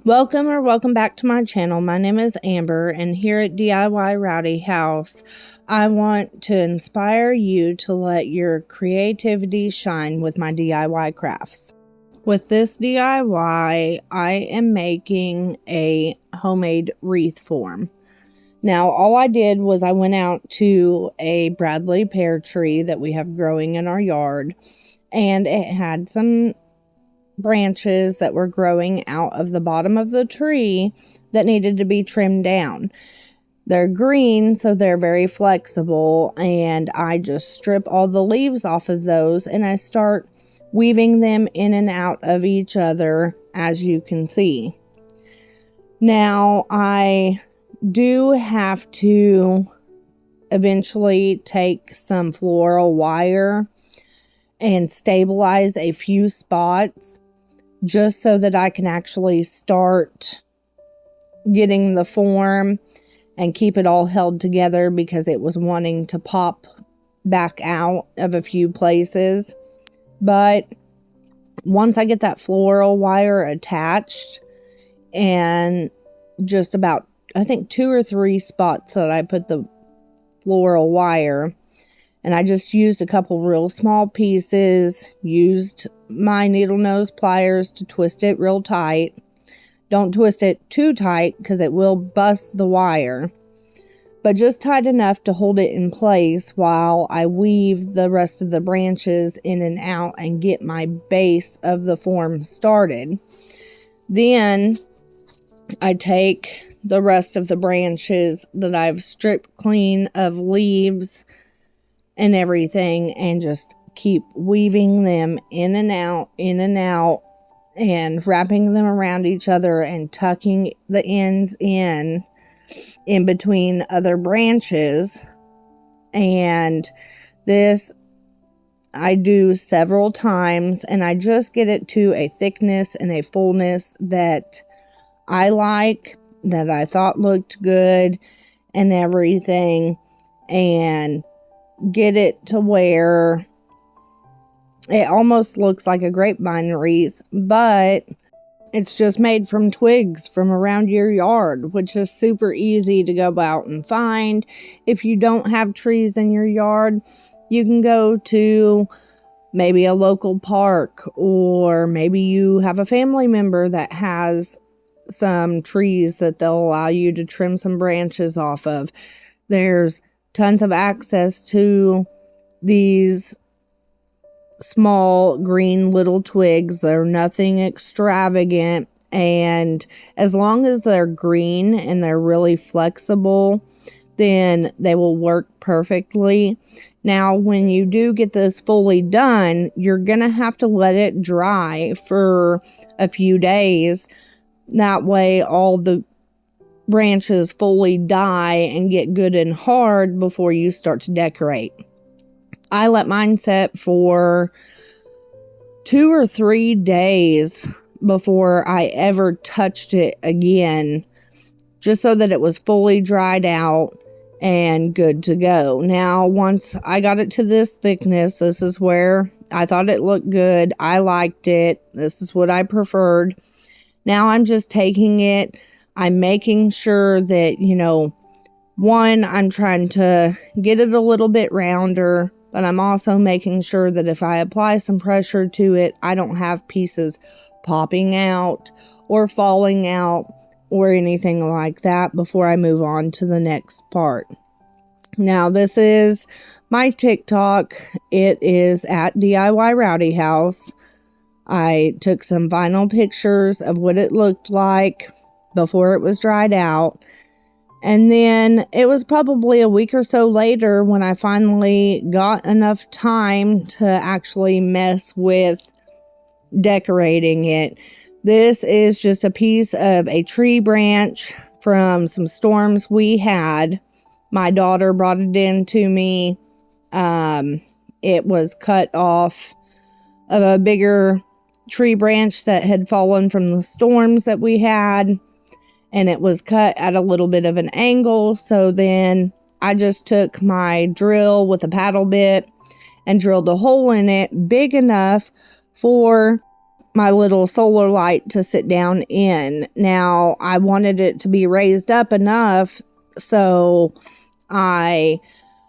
Welcome back to my channel. My name is Amber, and here at DIY Rowdy House, I want to inspire you to let your creativity shine with my DIY crafts. With this DIY, I am making a homemade wreath form. Now, all I did was I went out to a Bradley pear tree that we have growing in our yard, and it had some branches that were growing out of the bottom of the tree that needed to be trimmed down. They're green, so they're very flexible, and I just strip all the leaves off of those and I start weaving them in and out of each other, as you can see. Now, I do have to eventually take some floral wire and stabilize a few spots just so that I can actually start getting the form and keep it all held together, because it was wanting to pop back out of a few places. But once I get that floral wire attached, and just about, I think 2 or 3 spots that I put the floral wire, and I just used a couple real small pieces, used my needle nose pliers to twist it real tight. Don't twist it too tight because it will bust the wire, but just tight enough to hold it in place while I weave the rest of the branches in and out and get my base of the form started. Then I take the rest of the branches that I've stripped clean of leaves and everything, and just keep weaving them in and out, and wrapping them around each other and tucking the ends in between other branches. And this I do several times, and I just get it to a thickness and a fullness that I like, that I thought looked good and everything, and get it to where it almost looks like a grapevine wreath, but it's just made from twigs from around your yard, which is super easy to go out and find. If you don't have trees in your yard, you can go to maybe a local park, or maybe you have a family member that has some trees that they'll allow you to trim some branches off of. There's tons of access to these small green little twigs. They're nothing extravagant, and as long as they're green and they're really flexible, then they will work perfectly. Now, when you do get this fully done, you're gonna have to let it dry for a few days. That way all the branches fully die and get good and hard before you start to decorate. I let mine set for 2 or 3 days before I ever touched it again, just so that it was fully dried out and good to go. Now, once I got it to this thickness, this is where I thought it looked good. I liked it. This is what I preferred. Now I'm just taking it, I'm making sure that, one, I'm trying to get it a little bit rounder, but I'm also making sure that if I apply some pressure to it, I don't have pieces popping out or falling out or anything like that before I move on to the next part. Now, this is my TikTok. It is at DIY Rowdy House. I took some vinyl pictures of what it looked like before it was dried out. And then it was probably a week or so later when I finally got enough time to actually mess with decorating it. This is just a piece of a tree branch from some storms we had. My daughter brought it in to me. It was cut off of a bigger tree branch that had fallen from the storms that we had, and it was cut at a little bit of an angle. So then I just took my drill with a paddle bit and drilled a hole in it big enough for my little solar light to sit down in. Now, I wanted it to be raised up enough, so I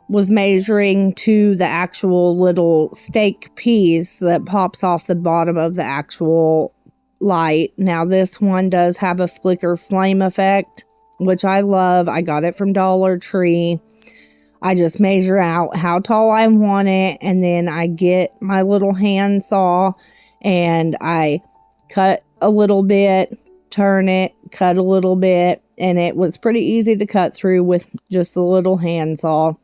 was measuring to the actual little stake piece that pops off the bottom of the actual light. Now, this one does have a flicker flame effect, which I love. I got it from Dollar Tree. I just measure out how tall I want it, and then I get my little hand saw and I cut a little bit, turn it, cut a little bit, and it was pretty easy to cut through with just the little hand saw.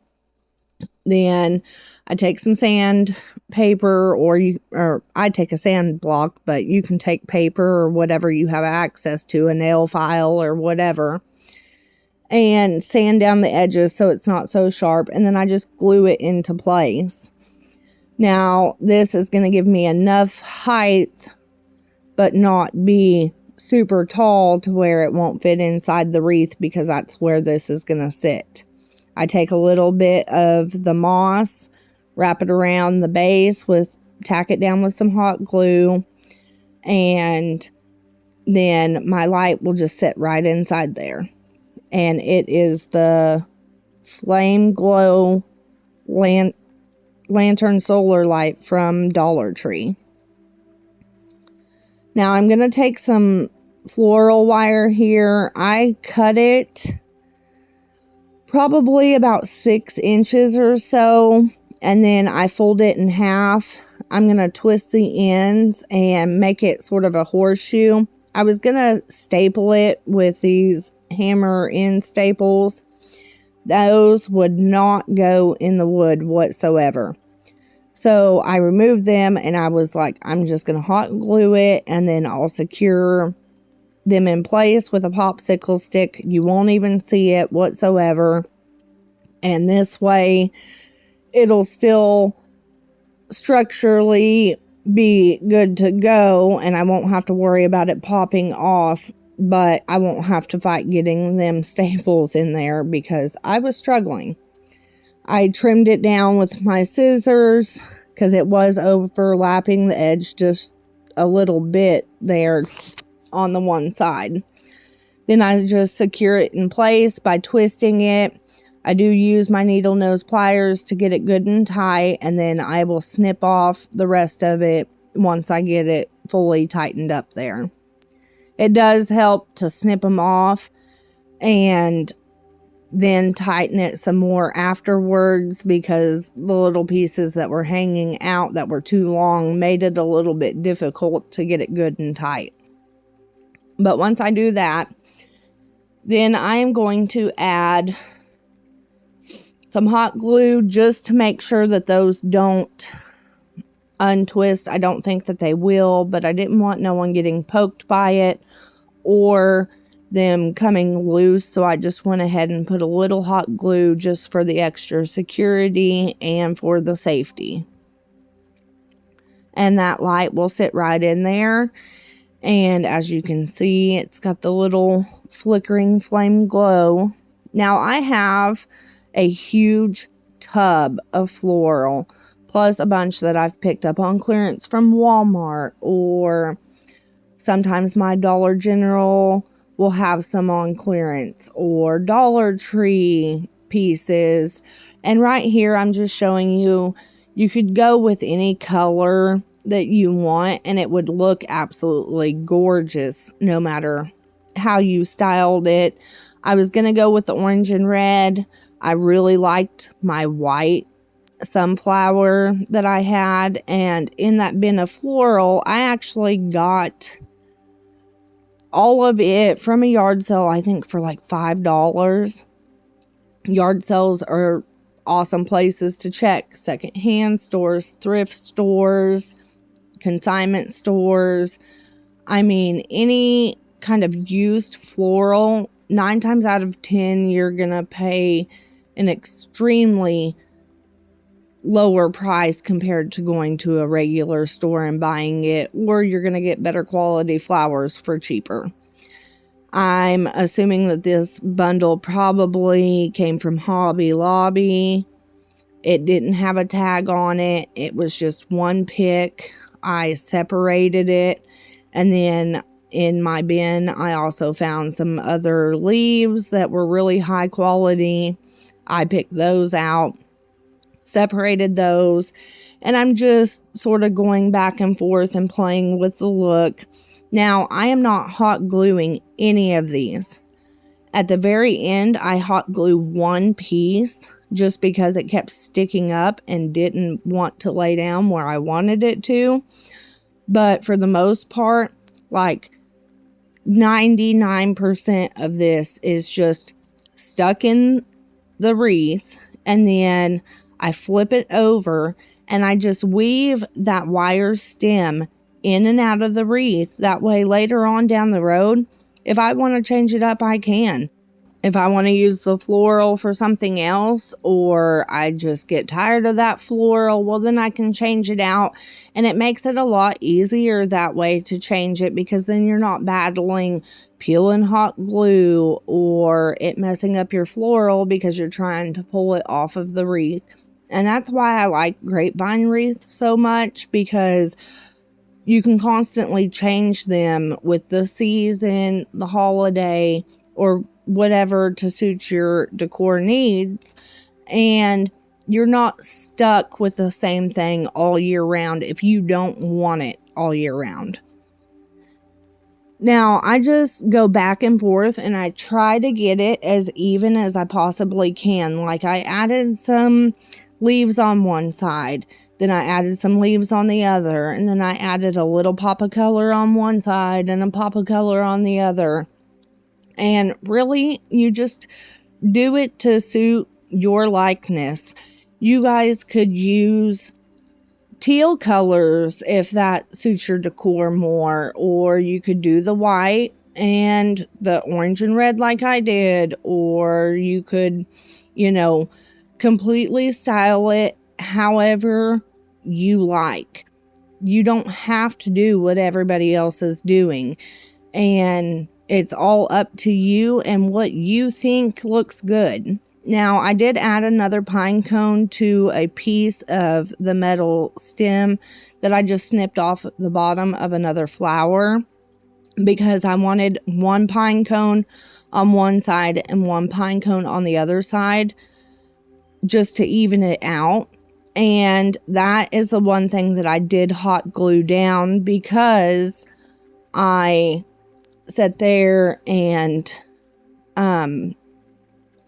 Then I take some sandpaper, or I take a sand block, but you can take paper or whatever you have access to, a nail file or whatever, and sand down the edges so it's not so sharp, and then I just glue it into place. Now, this is going to give me enough height, but not be super tall to where it won't fit inside the wreath, because that's where this is going to sit. I take a little bit of the moss, wrap it around the base, tack it down with some hot glue, and then my light will just sit right inside there. And it is the Flame Glow Lantern Solar Light from Dollar Tree. Now I'm going to take some floral wire here. I cut it probably about 6 inches or so, and then I fold it in half. I'm going to twist the ends and make it sort of a horseshoe. I was going to staple it with these hammer end staples. Those would not go in the wood whatsoever. So I removed them, and I was like, I'm just going to hot glue it, and then I'll secure them in place with a popsicle stick. You won't even see it whatsoever. And this way, it'll still structurally be good to go, and I won't have to worry about it popping off. But I won't have to fight getting them staples in there, because I was struggling. I trimmed it down with my scissors because it was overlapping the edge just a little bit there on the one side. Then I just secure it in place by twisting it. I do use my needle nose pliers to get it good and tight, and then I will snip off the rest of it once I get it fully tightened up there. It does help to snip them off and then tighten it some more afterwards, because the little pieces that were hanging out that were too long made it a little bit difficult to get it good and tight. But once I do that, then I am going to add some hot glue just to make sure that those don't untwist. I don't think that they will, but I didn't want no one getting poked by it or them coming loose, so I just went ahead and put a little hot glue just for the extra security and for the safety. And that light will sit right in there, and as you can see, it's got the little flickering flame glow. Now I have a huge tub of floral, plus a bunch that I've picked up on clearance from Walmart, or sometimes my Dollar General will have some on clearance, or Dollar Tree pieces. And right here, I'm just showing you, you could go with any color that you want, and it would look absolutely gorgeous no matter how you styled it. I was going to go with the orange and red. I really liked my white sunflower that I had, and in that bin of floral, I actually got all of it from a yard sale, I think for like $5. Yard sales are awesome places to check. Secondhand stores, thrift stores, consignment stores. I mean, any kind of used floral, 9 times out of 10, you're gonna pay an extremely lower price compared to going to a regular store and buying it, or you're going to get better quality flowers for cheaper. I'm assuming that this bundle probably came from Hobby Lobby. It didn't have a tag on it. It was just one pick. I separated it, And then in my bin, I also found some other leaves that were really high quality. I picked those out, separated those, and I'm just sort of going back and forth and playing with the look. Now, I am not hot gluing any of these. At the very end, I hot glue one piece just because it kept sticking up and didn't want to lay down where I wanted it to. But for the most part, like 99% of this is just stuck in the wreath, and then I flip it over and I just weave that wire stem in and out of the wreath. That way later on down the road, if I want to change it up, I can. If I want to use the floral for something else, or I just get tired of that floral, well, then I can change it out. And it makes it a lot easier that way to change it, because then you're not battling peeling hot glue or it messing up your floral because you're trying to pull it off of the wreath. And that's why I like grapevine wreaths so much, because you can constantly change them with the season, the holiday, or whatever to suit your decor needs, and you're not stuck with the same thing all year round if you don't want it all year round. Now, I just go back and forth and I try to get it as even as I possibly can. Like, I added some leaves on one side, then I added some leaves on the other, and then I added a little pop of color on one side and a pop of color on the other. And really, you just do it to suit your likeness. You guys could use teal colors if that suits your decor more, or you could do the white and the orange and red like I did, or you could, completely style it however you like. You don't have to do what everybody else is doing, and it's all up to you and what you think looks good. Now, I did add another pine cone to a piece of the metal stem that I just snipped off the bottom of another flower, because I wanted one pine cone on one side and one pine cone on the other side, just to even it out. And that is the one thing that I did hot glue down, because I sat there and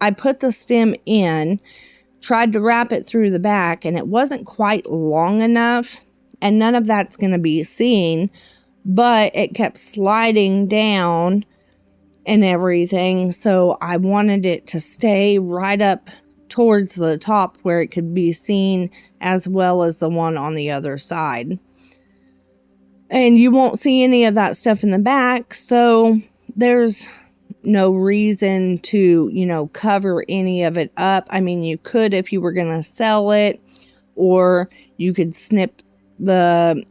I put the stem in, tried to wrap it through the back, and it wasn't quite long enough, and none of that's going to be seen, but it kept sliding down and everything, so I wanted it to stay right up towards the top where it could be seen, as well as the one on the other side. And you won't see any of that stuff in the back, so there's no reason to, cover any of it up. I mean, you could if you were going to sell it, or you could snip the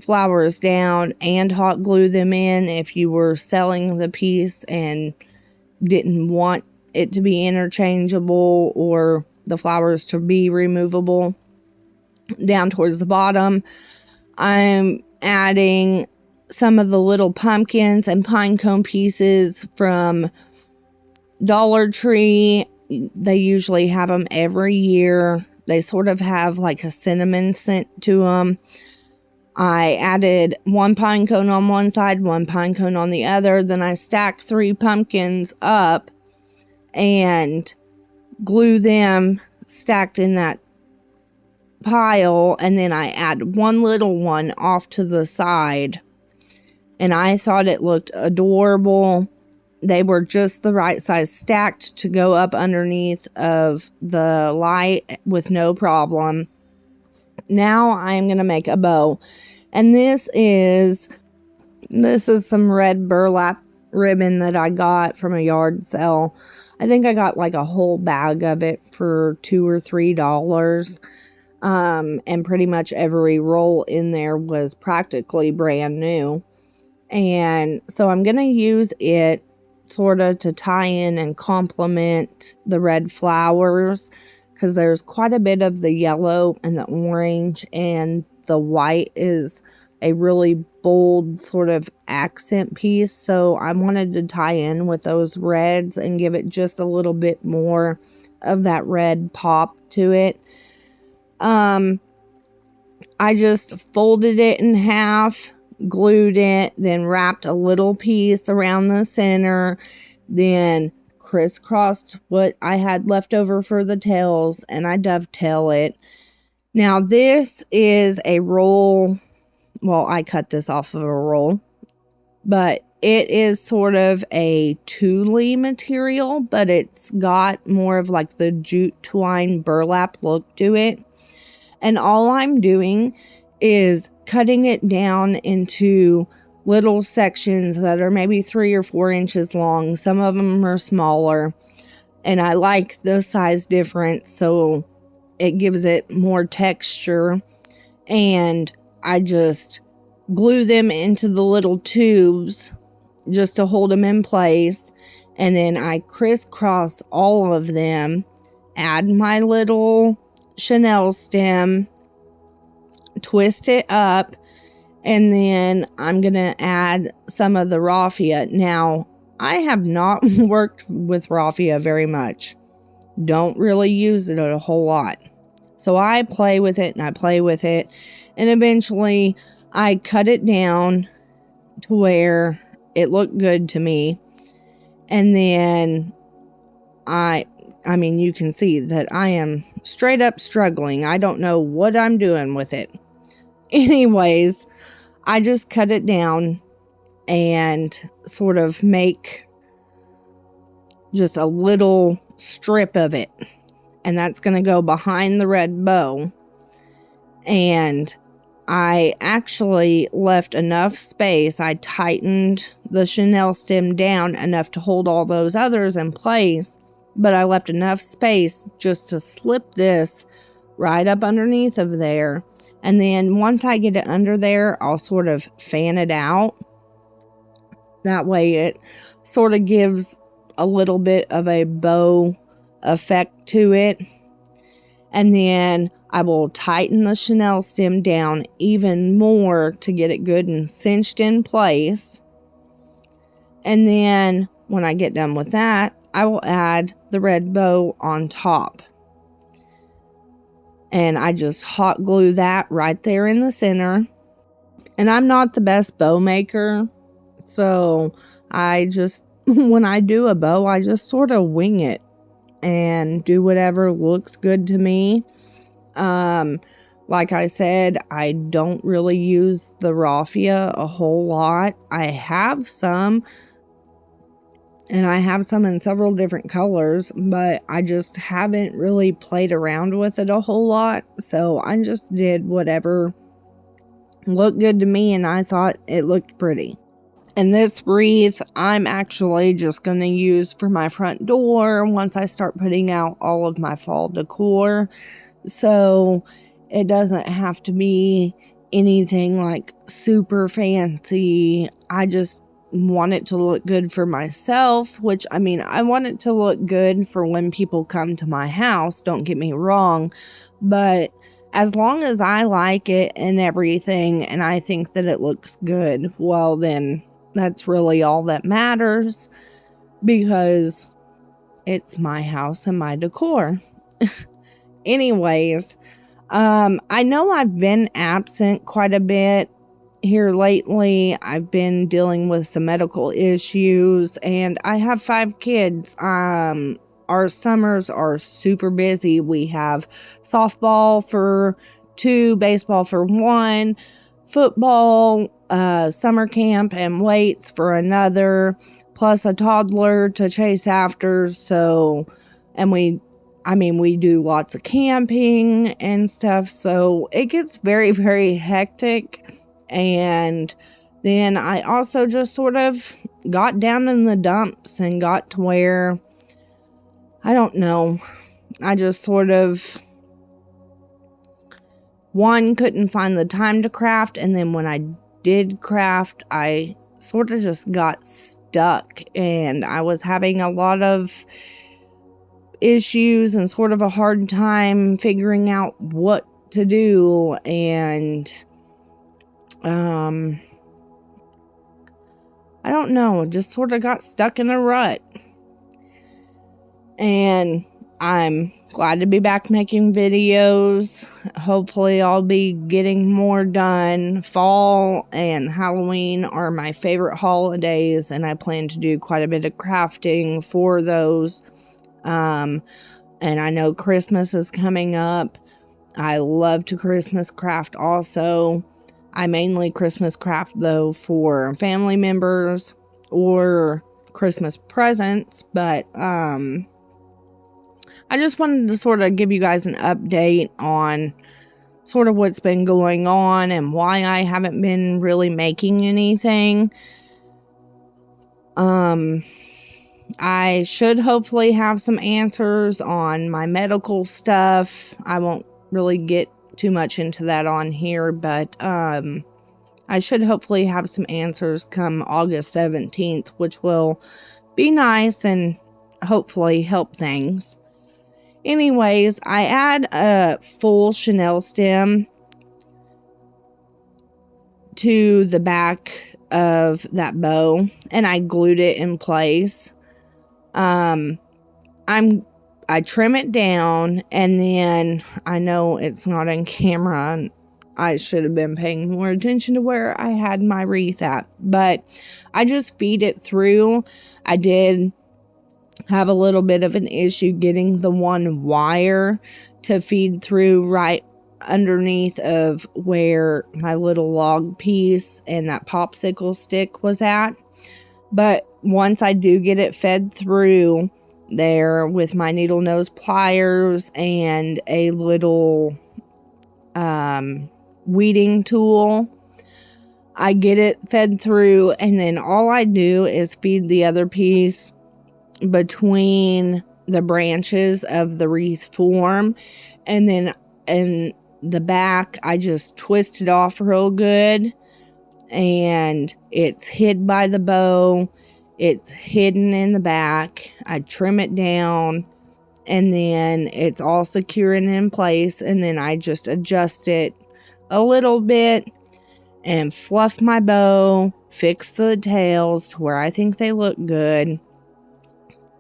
flowers down and hot glue them in if you were selling the piece and didn't want it to be interchangeable or the flowers to be removable. Down towards the bottom, I'm adding some of the little pumpkins and pine cone pieces from Dollar Tree. They usually have them every year. They sort of have like a cinnamon scent to them. I added one pine cone on one side, one pine cone on the other. Then I stacked 3 pumpkins up and glue them stacked in that pile, and then I add one little one off to the side, and I thought it looked adorable. They were just the right size, stacked to go up underneath of the light with no problem. Now I'm going to make a bow, and this is some red burlap ribbon that I got from a yard sale. I think I got like a whole bag of it for $2 or $3. And pretty much every roll in there was practically brand new. And so I'm going to use it sort of to tie in and complement the red flowers, because there's quite a bit of the yellow and the orange, and the white is a really bold sort of accent piece. So I wanted to tie in with those reds and give it just a little bit more of that red pop to it. I just folded it in half, glued it, then wrapped a little piece around the center, then crisscrossed what I had left over for the tails, and I dovetail it. Now this is a roll. Well, I cut this off of a roll, but it is sort of a tulle material, but it's got more of like the jute twine burlap look to it. And all I'm doing is cutting it down into little sections that are maybe 3 or 4 inches long. Some of them are smaller, and I like the size difference, so it gives it more texture. And I just glue them into the little tubes just to hold them in place, and then I crisscross all of them, add my little Chanel stem, twist it up, and then I'm gonna add some of the raffia. Now, I have not worked with raffia very much. Don't really use it a whole lot. So I play with it and I play with it, and eventually I cut it down to where it looked good to me. And then I mean, you can see that I am straight up struggling. I don't know what I'm doing with it. Anyways, I just cut it down and sort of make just a little strip of it. And that's going to go behind the red bow. And I actually left enough space. I tightened the Chanel stem down enough to hold all those others in place. But I left enough space just to slip this right up underneath of there. And then once I get it under there, I'll sort of fan it out. That way it sort of gives a little bit of a bow effect to it. And then I will tighten the Chanel stem down even more to get it good and cinched in place. And then when I get done with that, I will add the red bow on top. And I just hot glue that right there in the center. And I'm not the best bow maker, so I just, when I do a bow, I just sort of wing it and do whatever looks good to me. Like I said, I don't really use the raffia a whole lot. I have some, and I have some in several different colors, but I just haven't really played around with it a whole lot. So I just did whatever looked good to me, and I thought it looked pretty. And this wreath, I'm actually just going to use for my front door once I start putting out all of my fall decor. So it doesn't have to be anything like super fancy. I just want it to look good for myself, which, I mean, I want it to look good for when people come to my house, don't get me wrong, but as long as I like it and everything, and I think that it looks good, well, then that's really all that matters, because it's my house and my decor. Anyways, I know I've been absent quite a bit here lately. I've been dealing with some medical issues, and I have 5 kids. Our summers are super busy. We have softball for 2, baseball for 1, football, summer camp, and weights for another, plus a toddler to chase after. So, and we do lots of camping and stuff. So it gets very, very hectic. And then I also just sort of got down in the dumps and got to where, I don't know, I just sort of, one, couldn't find the time to craft, and then when I did craft, I sort of just got stuck, and I was having a lot of issues and sort of a hard time figuring out what to do, and I don't know, just sort of got stuck in a rut. And I'm glad to be back making videos. Hopefully I'll be getting more done. Fall and Halloween are my favorite holidays, and I plan to do quite a bit of crafting for those. And I know Christmas is coming up. I love to Christmas craft also. I mainly Christmas craft though for family members or Christmas presents, but I just wanted to sort of give you guys an update on sort of what's been going on and why I haven't been really making anything. I should hopefully have some answers on my medical stuff. I won't really get too much into that on here, but I should hopefully have some answers come August 17th, which will be nice and hopefully help things. Anyways, I add a full Chanel stem to the back of that bow, and I glued it in place. I trim it down, and then I know it's not on camera, and I should have been paying more attention to where I had my wreath at, but I just feed it through. I did have a little bit of an issue getting the one wire to feed through right underneath of where my little log piece and that popsicle stick was at. But once I do get it fed through there with my needle nose pliers and a little weeding tool, I get it fed through, and then all I do is feed the other piece between the branches of the wreath form, and then in the back I just twist it off real good, and it's hid by the bow. It's hidden in the back. I trim it down, and then it's all secure and in place, and then I just adjust it a little bit and fluff my bow, fix the tails to where I think they look good.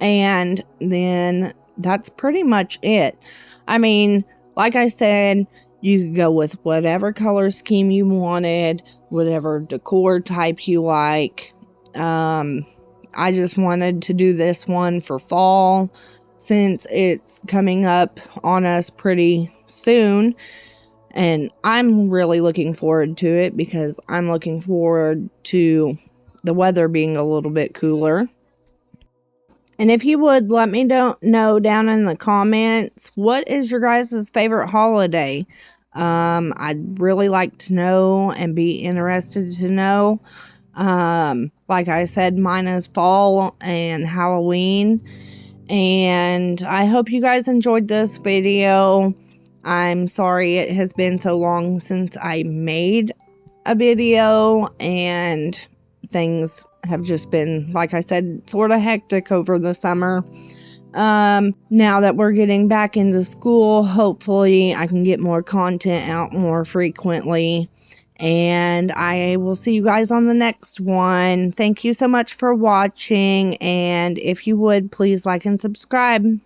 And then that's pretty much it. I mean, like I said, you could go with whatever color scheme you wanted, whatever decor type you like. I just wanted to do this one for fall since it's coming up on us pretty soon. And I'm really looking forward to it because I'm looking forward to the weather being a little bit cooler. And if you would, let me know down in the comments, what is your guys' favorite holiday? I'd really like to know and be interested to know. Like I said, mine is fall and Halloween. And I hope you guys enjoyed this video. I'm sorry it has been so long since I made a video, and things have just been, like I said, sort of hectic over the summer. Now that we're getting back into school, hopefully I can get more content out more frequently, and I will see you guys on the next one. Thank you so much for watching, and if you would, please like and subscribe.